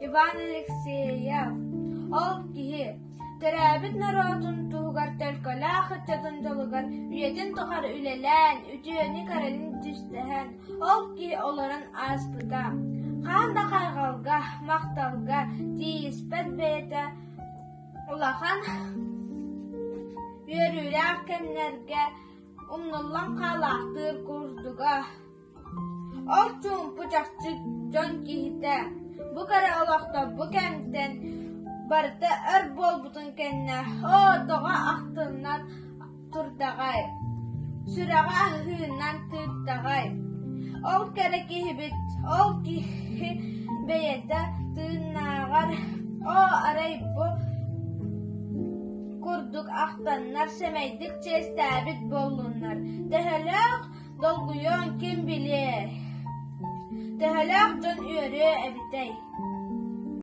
Иван Алексеев. Ол киһи Терәбит народун тугар тәлкәлә хәттән җылыгар, үетен тохар үләлән, үтүне каралин төстәһән. Ол ки оларын аспыта. Ханда кайгалга, макталга, тиспәт бәйтә. Улахан йөрүләр кемнәргә, умныллан калактыр курдуга. Ол чун пучакчык җан киһитә. Бу кара Аллаһта бу кемдән Барта бол бутун кенне, о тоға ақтыннан турдағай, сүраға хүйіннан тыптағай. Ол кәрі бит, ол кихи бейеді тыынағар, о арай бұ күрдік ақтаннар, семейдік честәбіт болунар. Тәхәләқ долгуyon kim bilir, тәхәләқ жон үйірі әбітей.